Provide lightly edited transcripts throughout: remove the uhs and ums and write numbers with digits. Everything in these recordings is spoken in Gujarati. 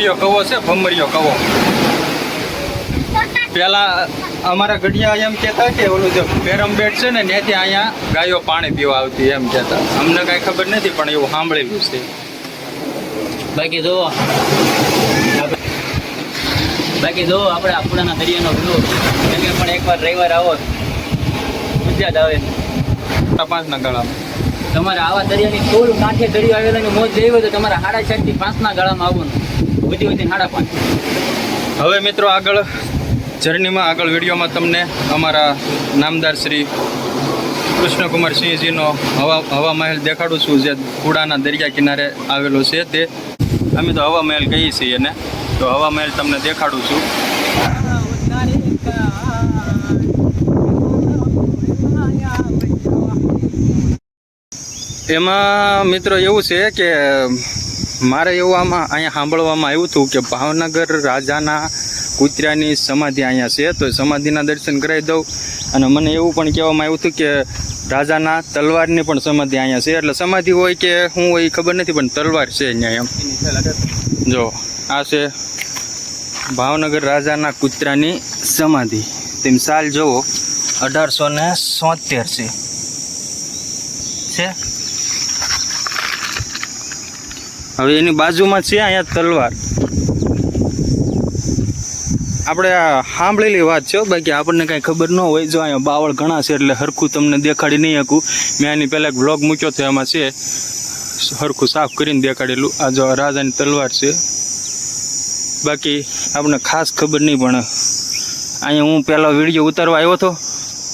ભમરિયો કવો છે, ભમરિયો કવો. પેલા અમારા ગઢિયા એમ કહેતા કે ઓલું જે પેરમબેટ છે ને ત્યાંથી અહીંયા ગાયો પાણી પીવા આવતી એમ કહેતા. અમને કાંઈ ખબર નથી પણ એવું સાંભળેલું છે. બાકી જો આપણે આપણાના દરિયાનો વ્યૂ તમે પણ એકવાર રવિવાર આવો મજા જ આવે. 5ના ગાળામાં તમારે આવા દરિયાની ફૂલ કાંઠે દરિયો આવેલાની મોજ લેવી હોય તો તમારે 4.5 થી 5ના ગાળામાં આવવાનું, વધી 5.5. હવે મિત્રો આગળ જર્નીમાં આગળ વિડીયોમાં તમને અમારા નામદાર શ્રી કૃષ્ણકુમારસિંહજીનો હવા મહેલ દેખાડું છું, જે કુડાના દરિયા કિનારે આવેલો છે. તે અમે તો હવા મહેલ કહીએ છીએ એને, તો હવા મહેલ તમને દેખાડું છું. એમાં મિત્રો એવું છે કે મારે એવું અહીંયા સાંભળવામાં આવ્યું હતું કે ભાવનગર રાજાના કૂતરાની સમાધિ અહીંયા છે, તો સમાધિના દર્શન કરાવી દઉં. અને મને એવું પણ કહેવામાં આવ્યું હતું કે રાજાના તલવારની પણ સમાધિ અહીંયા છે. એટલે સમાધિ હોય કે શું હોય એ ખબર નથી, પણ તલવાર છે અહીંયા એમ. જો આ છે ભાવનગર રાજાના કૂતરાની સમાધિ. તેમ સાલ જુઓ 1877 છે. હવે એની બાજુમાં છે અહીંયા તલવાર. આપણે આ સાંભળેલી વાત છે, બાકી આપણને કાંઈ ખબર ન હોય. જો અહીંયા બાવળ ઘણા છે એટલે હરખું તમને દેખાડી નહીં શકું. મેં આની પહેલાં એક વ્લોગ મૂક્યો હતો, એમાં છે હરખું સાફ કરીને દેખાડેલું. આ જો રાજાની તલવાર છે, બાકી આપણને ખાસ ખબર નહીં. પણ અહીંયા હું પહેલાં વિડીયો ઉતારવા આવ્યો હતો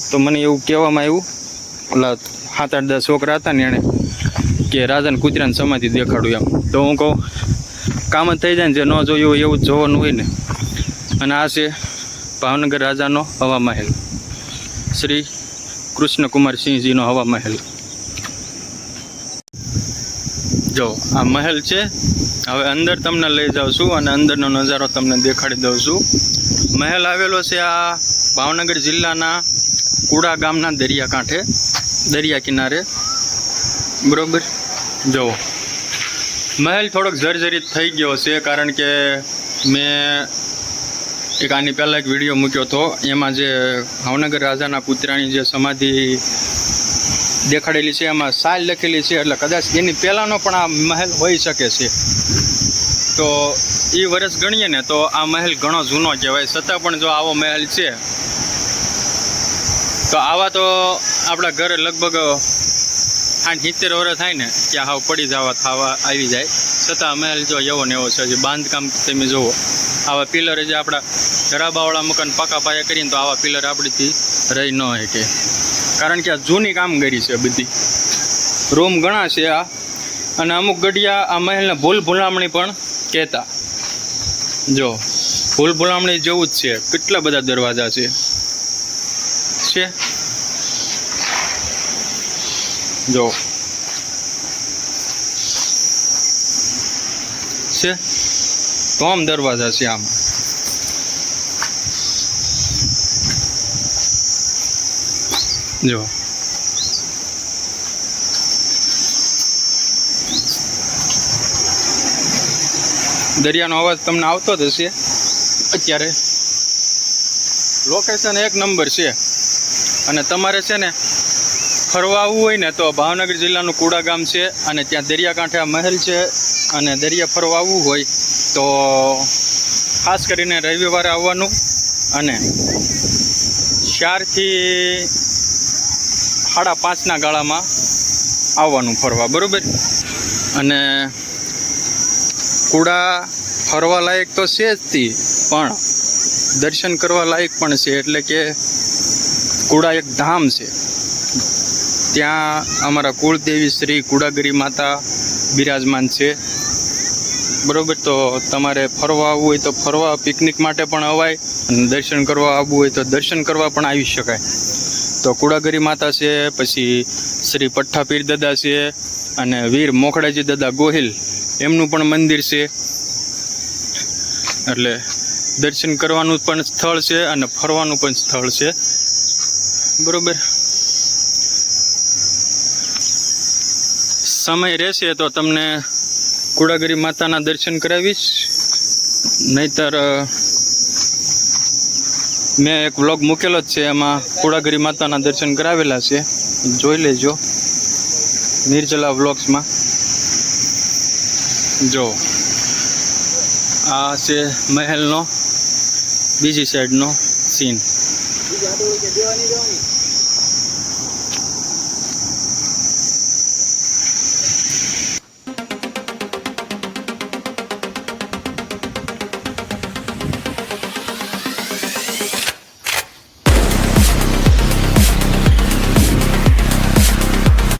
તો મને એવું કહેવામાં આવ્યું, ઓલા 7-8 છોકરા હતા ને એણે કે રાજાને કૂતરાની સમાધિ દેખાડું એમ. તો હું કહું કામ જ થઈ જાય ને, જે ન જોયું હોય એવું જ જોવાનું હોય ને. અને આ છે ભાવનગર રાજાનો હવા મહેલ, શ્રી કૃષ્ણકુમારસિંહજીનો હવા મહેલ. જો આ મહેલ છે. હવે અંદર તમને લઈ જાઉં છું અને અંદરનો નજારો તમને દેખાડી દઉં છું. મહેલ આવેલો છે આ ભાવનગર જિલ્લાના કુડા ગામના દરિયા કિનારે, બરોબર. જો મહેલ થોડોક જર્જરિત થઈ ગયો છે, કારણ કે મેં એક આની પહેલાં એક વિડીયો મૂક્યો હતો, એમાં જે ભાવનગર રાજાના કૂતરાની જે સમાધિ દેખાડેલી છે એમાં સાલ લખેલી છે, એટલે કદાચ એની પહેલાંનો પણ આ મહેલ હોઈ શકે છે. તો એ વર્ષ ગણીએ ને તો આ મહેલ ઘણો જૂનો કહેવાય. છતાં પણ જો આવો મહેલ છે તો આવા તો આપણા ઘરે લગભગ 70 વર્ષ થાય ને ત્યાં હાવ પડી થવા આવી જાય. છતાં મહેલ જો એવો ને એવો છે. જે બાંધકામ તમે જુઓ, આવા પિલર જે આપણા ધરાબાવાળા મકાન પાકા પાયા કરીને તો આવા પિલર આપણીથી રહી ન શકે, કારણ કે આ જૂની કામગીરી છે બધી. રૂમ ઘણા છે આ, અને અમુક ગઢિયા આ મહેલને ભૂલ ભૂલામણી પણ કહેતા. જો ભૂલ ભૂલામણી જેવું જ છે. કેટલા બધા દરવાજા છે. જો છે તો આમ દરવાજા છે. આમ જો દરિયાનો અવાજ તમને આવતો જ હશે. અત્યારે લોકેશન 1 નંબર છે. અને તમારે છે ને ફરવા આવવું હોય ને તો ભાવનગર જિલ્લાનું કુડા ગામ છે, અને ત્યાં દરિયાકાંઠે આ મહેલ છે. અને દરિયા ફરવા આવવું હોય તો ખાસ કરીને રવિવારે આવવાનું, અને 4 થી 5.5ના ગાળામાં આવવાનું ફરવા, બરાબર. અને કુડા ફરવા લાયક તો છે જ તે, પણ દર્શન કરવા લાયક પણ છે. એટલે કે કુડા એક ધામ છે. ત્યાં અમારા કુળદેવી શ્રી કુડાગરી માતા બિરાજમાન છે, બરાબર. તો તમારે ફરવા આવવું હોય તો ફરવા, પિકનિક માટે પણ અવાય, અને દર્શન કરવા આવવું હોય તો દર્શન કરવા પણ આવી શકાય. તો કુડાગરી માતા છે, પછી શ્રી પઠ્ઠા પીર દાદા છે, અને વીર મોખડાજી દાદા ગોહિલ એમનું પણ મંદિર છે. એટલે દર્શન કરવાનું પણ સ્થળ છે અને ફરવાનું પણ સ્થળ છે, બરાબર. સમય રહેશે તો તમને કુડાગરી માતાના દર્શન કરાવીશ, નહીતર મેં એક વ્લોગ મૂકેલો જ છે, એમાં કુળાગરી માતાના દર્શન કરાવેલા છે, જોઈ લેજો નિર્જલા વ્લોગ્સમાં. જો આ છે મહેલનો બીજી સાઈડનો સીન. બીજું આ તો કે દેવાની જવાની